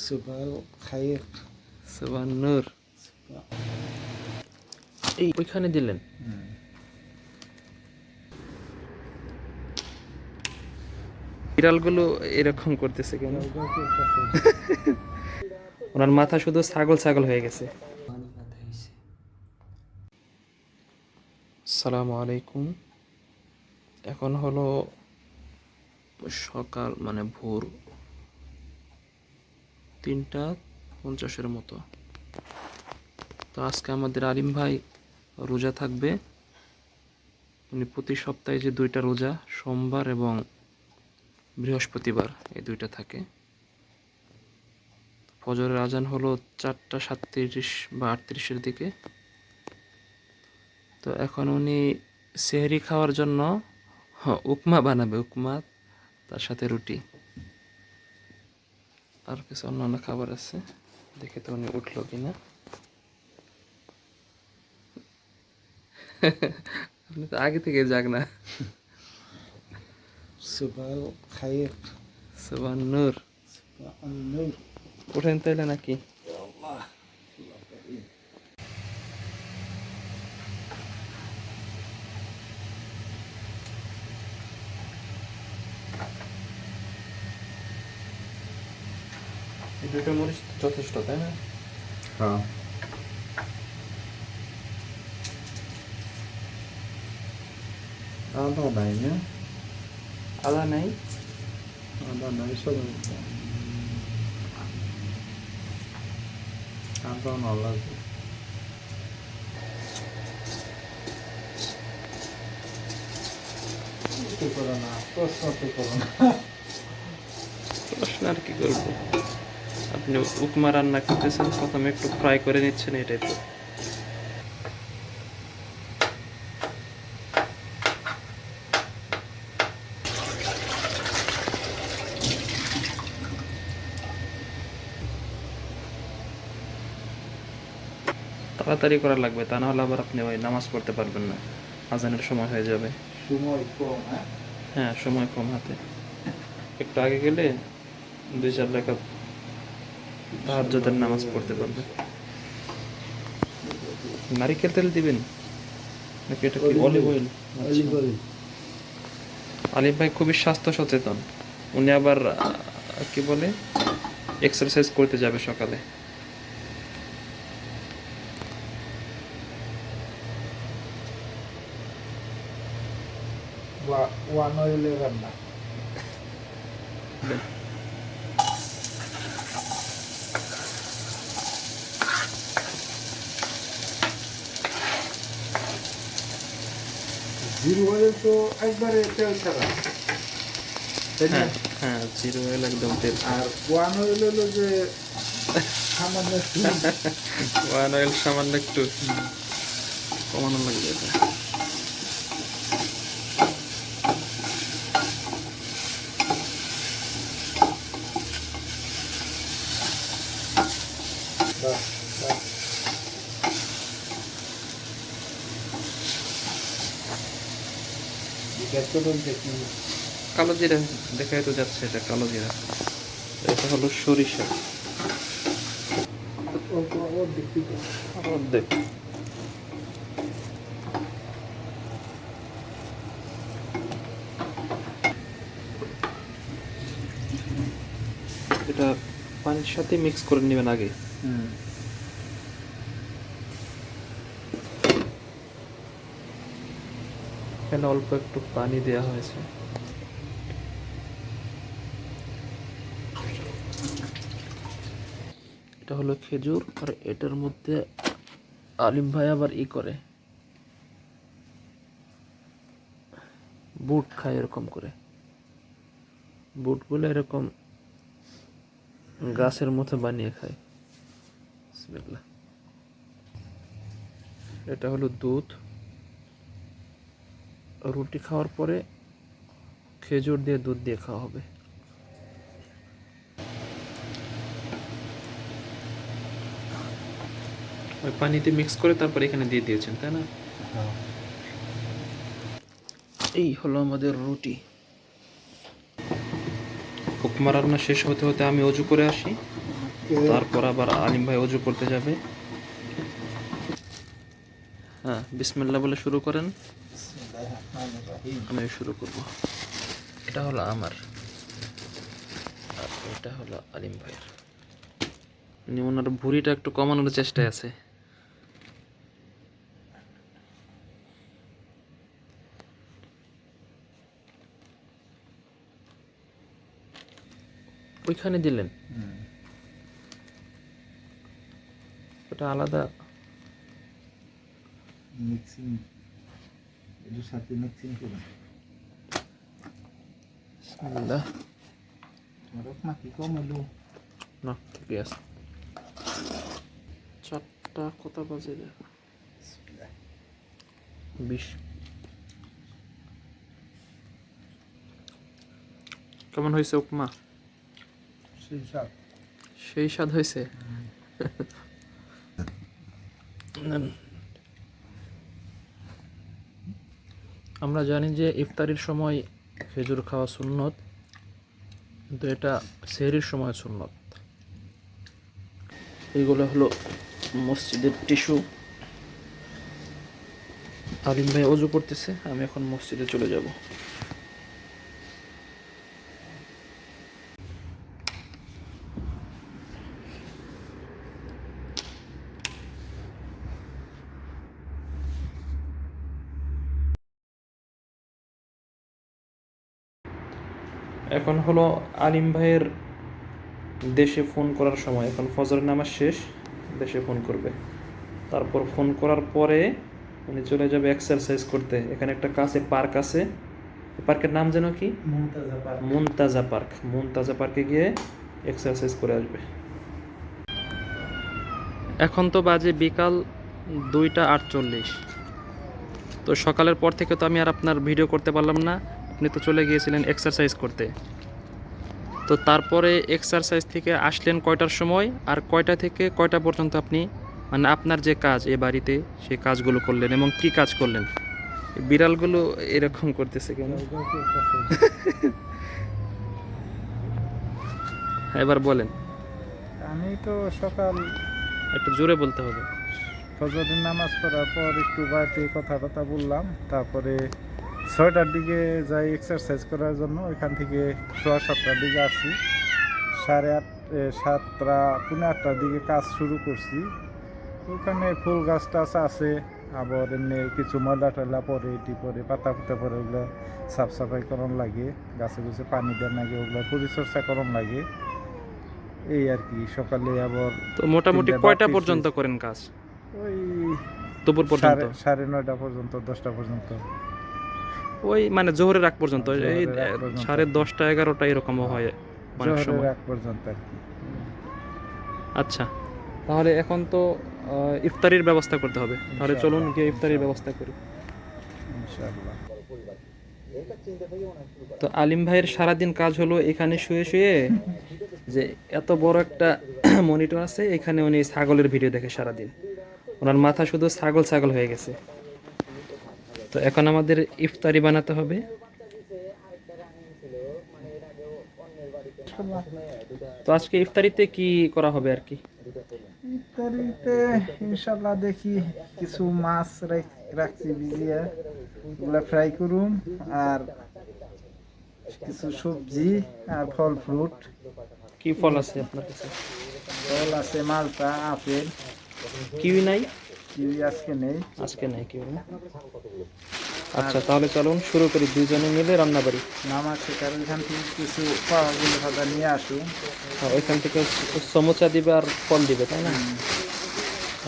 সুবাল খাইর সুবহান নূর। এই ওইখানে দিলেন। বিড়ালগুলো এরকম করতেছে কেন? ওনার মাথা শুধু ছাগল ছাগল হয়ে গেছে। আসসালামু আলাইকুম। এখন হলো সকাল মানে ভোর 3:50 মতো। তো আজকে আমাদের আলিম ভাই রোজা থাকবে। উনি প্রতি সপ্তাহে যে 2টা রোজা, সোমবার এবং বৃহস্পতিবার, এই 2টা থাকে। ফজরের আজান হলো 4:37 বা 38-এর দিকে। তো এখন উনি সেহরি খাওয়ার জন্য উপমা বানাবে, উপমা তার সাথে রুটি আর কিছু অন্যান্য খাবার আছে। দেখে তো উনি উঠলো কিনা। আপনি তো আগে থেকে যাক না। সুবাল খাইর সুবহান নূর। নূর। উঠেন তাইলে নাকি? এই 2টা মরিচ যথেষ্ট, তাই না? হ্যাঁ, আদা নাই না, আদা নাই? আদা নাই সব আদা না লাগবে। করো না, প্রশ্ন করো না। প্রশ্ন আর কি করবো? আপনি উপমা রান্না করতেছেন, প্রথমে একটু ফ্রাই করে নিচ্ছেন, এটাই তো। তাড়াতাড়ি করা লাগবে, তা না হলে আবার আপনি ওই নামাজ পড়তে পারবেন না, আজানের সময় হয়ে যাবে। সময় কম। হ্যাঁ, সময় কম হাতে। একটু আগে গেলে 2-4 রাকাত তাহাজ্জুদের নামাজ পড়তে পারবে। নারিকেল তেল দিবেন নাকি এটা কি অলিভ অয়েল? Olive oil. আলিফ ভাই খুবই স্বাস্থ্য সচেতন। উনি আবার কি বলে, এক্সারসাইজ করতে যাবে সকালে। ওয়ান অয়েলে রান্না। জিরো অয়েল তো একবারে তেল ছাড়া, তাই না? হ্যাঁ হ্যাঁ, জিরো অয়েল একদম তেল। আর ওয়ান অয়েল হলো যে সামান্য একটু। ওয়ান অয়েল সামান্য একটু কমানো লাগবে এটা। বাহ, বাহ। জিজ্ঞাসা করুন দেখি। কালো জিরা দেখাই তো যাচ্ছে, এটা কালো জিরা। এটা হলো সরিষা ওর দেখি তো। অর্ধেক। এটা পানির সাথে মিক্স করে নেবেন আগে। এখানে অল্প একটু পানি দেওয়া হয়েছে। এটা হলো খেজুর, আর এটার মধ্যে আলিম ভাই আবার করে বুট খায় এরকম করে। বুটগুলো এরকম গাছের মতো বানিয়ে খায়। বিসমিল্লাহ। এটা হলো দুধ। রুটি খাওয়ার পরে খেজুর দিয়ে দুধ দিয়ে খাওয়া হবে। ওই পানিতে মিক্স করে তারপর এখানে দিয়ে দিয়েছেন, তাই না? এই হলো আমাদের রুটি। উপমা রান্না শেষ হতে হতে আমি অজু করে আসি, তারপর আবার আলিম ভাই অজু করতে যাবে। হ্যাঁ, বিসমিল্লাহ বলে শুরু করেন। আমি শুরু করব। এটা হলো আমার, আর এটা হলো আলিম ভাইয়ের। ওনার ভুঁড়িটা একটু কমানোর চেষ্টায় আছে। ওইখানে দিলেন, ওটা আলাদা মিক্সিং, এর সাথে মিক্সিং করুন। বিসমিল্লাহ। তোমার মা কি কম হলো? না, ঠিকই আছে। 4টা কত বাজে? 20। কেমন হয়েছে উপমা? সেই সাথ সেই স্বাদ হয়েছে। আমরা জানি যে ইফতারির সময় খেজুর খাওয়া সুন্নত, কিন্তু এটা সেহরির সময় সুন্নত। এইগুলো হলো মসজিদের টিস্যু। আলিম ভাই অজু করতেছে, আমি এখন মসজিদে চলে যাব। এখন হলো আলিম ভাইয়ের দেশে ফোন করার সময়। এখন ফজরের নামাজ শেষ, দেশে ফোন করবে। তারপর ফোন করার পরে উনি চলে যাবে এক্সারসাইজ করতে। এখানে একটা কাছে পার্ক আছে, পার্কের নাম যেন কি? মুমতাজা পার্ক। মুনতাজা পার্ক। মুনতাজা পার্কে গিয়ে এক্সারসাইজ করে আসবে। এখন তো বাজে বিকাল 2:48। তো সকালের পর থেকে তো আমি আর আপনার ভিডিও করতে পারলাম না, আপনি তো চলে গিয়েছিলেন এক্সারসাইজ করতে। তো তারপরে এক্সারসাইজ থেকে আসলেন কয়টার সময়, আর কয়টা থেকে কয়টা পর্যন্ত আপনি, মানে আপনার যে কাজ এ বাড়িতে, সেই কাজগুলো করলেন এবং কি কাজ করলেন? বিড়ালগুলো এরকম করতেছে কেন? হ্যাঁ, এবার বলেন। আমি তো সকাল একটু জোরে বলতে হবে। ফজরের নামাজ পড়ার পর একটু বাড়িতে কথা বললাম, তারপরে 6টার দিকে যাই এক্সারসাইজ করার জন্য। ওইখান থেকে 7:15টার দিকে আসি, 7:30 পৌনে 8টার দিকে কাজ শুরু করছি। ওখানে ফুল গাছ টাছ আছে, আবার এমনি কিছু ময়লা টয়লা পরে, এটি পরে, পাতা পুতা পরে, ওগুলো সাফ সাফাই করন লাগে, গাছে গুছে পানি দেন লাগে, ওগুলো পরিচর্যা করন লাগে। এই আর কি। সকালে আবার তো মোটামুটি 3টা কয়টা বাতি পর্যন্ত করেন কাজ? ওই দুপুর পর্যন্ত? 9:30 পর্যন্ত, 10টা পর্যন্ত। ওই মানে জোহরের আগ পর্যন্ত, এই জোহরের আগ পর্যন্ত। 10:30 11টা এরকমও হয় অনেক জোহরের সময়। আগ পর্যন্ত আর কি। আচ্ছা, তাহলে এখন তো ইফতারির ব্যবস্থা করতে হবে। তাহলে চলুন গিয়ে ইফতারির ব্যবস্থা করি। ইনশাআল্লাহ। তো আলিম ভাইয়ের সারাদিন কাজ হলো এখানে শুয়ে শুয়ে, যে এত বড় একটা মনিটর আছে, এখানে উনি ছাগলের ভিডিও দেখে সারাদিন। ওনার মাথা শুধু ছাগল ছাগল হয়ে গেছে। তো এখন আমাদের ইফতারি বানাতে হবে। তো আজকে ইফতারিতে কি করা হবে আর কি? ইফতারিতে ইনশাআল্লাহ দেখি কিছু মাছ রাখছি ভিজিয়ে, ওগুলা ফ্রাই করুম, আর কিছু সবজি আর ফল ফ্রুট। কি ফল আছে আপনার কাছে? ফল আছে মালটা, আপেল। কিউই নাই? কিউই আজকে নেই। আজকে নাই কিউই না? আচ্ছা, তাহলে চলুন শুরু করি, দুইজনে মিলে রান্না বাড়ি। নামাজ শেখার ওইখান থেকে কিছু পাওয়া গেলে ভাজা নিয়ে আসুন। হ্যাঁ, ওইখান থেকে সমোসা দিবে আর ফল দিবে, তাই না?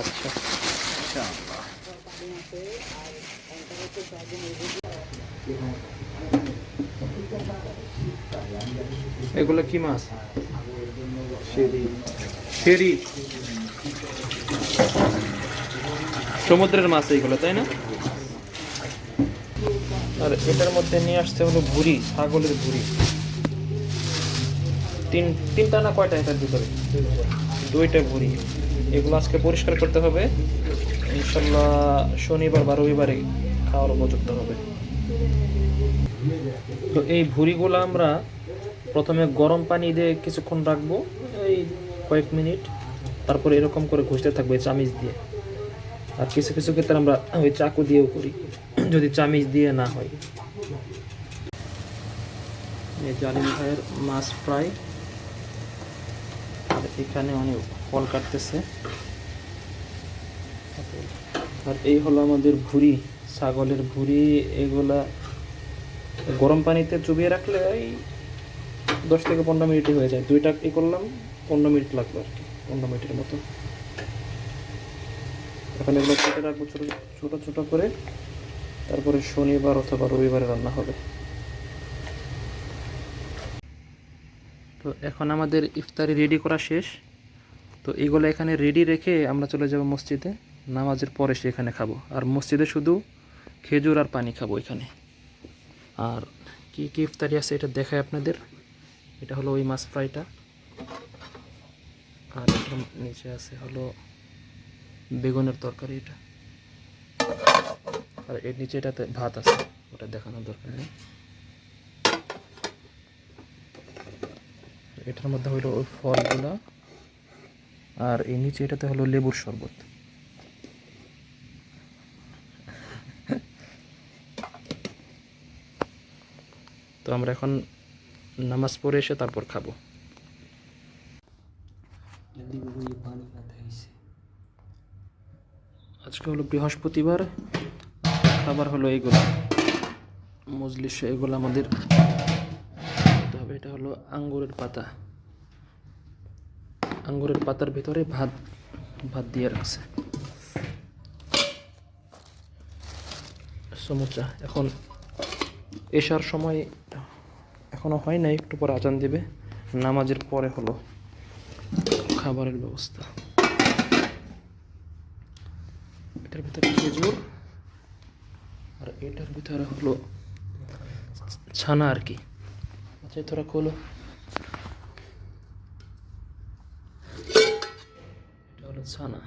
আচ্ছা, ইনশাআল্লাহ। এগুলো কি মাছ? সেরি। ফেরি, সমুদ্রের মাছ এইগুলো, তাই না? আর এটার মধ্যে নিয়ে আসতে হলো ভুঁড়ি, ছাগলের ভুঁড়ি। তিনটা না কয়টা এটার ভিতরে? 2টা ভুঁড়ি। এগুলো আজকে পরিষ্কার করতে হবে, ইনশাল্লাহ শনিবার বা রবিবারে খাওয়ার উপযুক্ত হবে। তো এই ভুঁড়িগুলো আমরা প্রথমে গরম পানি দিয়ে কিছুক্ষণ রাখবো, এই কয়েক মিনিট, তারপরে এরকম করে ঘষতে থাকবে চামিচ দিয়ে। আর কিছু কিছু ক্ষেত্রে আমরা ওই চাকু দিয়েও করি যদি চামিচ দিয়ে না হয়। এই জালিম ভাইয়ের মাছ ফ্রাই, আর এখানে অনেক ফল কাটতেছে। আর এই হলো আমাদের ভুঁড়ি, ছাগলের ভুঁড়ি। এগুলা গরম পানিতে চুবিয়ে রাখলে এই 10 থেকে 15 মিনিটই হয়ে যায়। 2টা ই করলাম, 15 মিনিট লাগলো আর কি, 15 মিনিটের মতো। এখন এগুলো কেটে রাখবো ছোটো ছোটো ছোটো করে, তারপরে শনিবার অথবা রবিবারে রান্না হবে। তো এখন আমাদের ইফতারি রেডি করা শেষ। তো এগুলো এখানে রেডি রেখে আমরা চলে যাব মসজিদে, নামাজের পরে সেখানে খাবো। আর মসজিদে শুধু খেজুর আর পানি খাবো এখানে। আর কি কি ইফতারি আছে এটা দেখায় আপনাদের। এটা হলো ওই মাছ ফ্রাইটা, আর এটার নিচে আছে হলো বেগুনের তরকারি এটা, আর এর নিচে এটাতে ভাত আছে, ওটা দেখানোর দরকার নেই। এটার মধ্যে হলো ওই ফলগুলা, আর এই নিচে এটাতে হলো লেবুর শরবত। তো আমরা এখন নামাজ পড়ে এসে তারপর খাবো। আজকে হলো বৃহস্পতিবার, খাবার হলো এইগুলো মজলিস, এগুলো আমাদের খেতে হবে। এটা হলো আঙ্গুরের পাতা, আঙ্গুরের পাতার ভিতরে ভাত ভাত দিয়ে রাখছে। সমুচা। এখন এশার সময় এখনো হয় নাই, একটু পরে আজান দিবে, নামাজের পরে হলো খাবারের ব্যবস্থা। এটার ভিতরে খেজুর, আর এটার ভিতরে হলো ছানা আর কি। আচ্ছা তোরা খোলো। এটা হলো ছানা।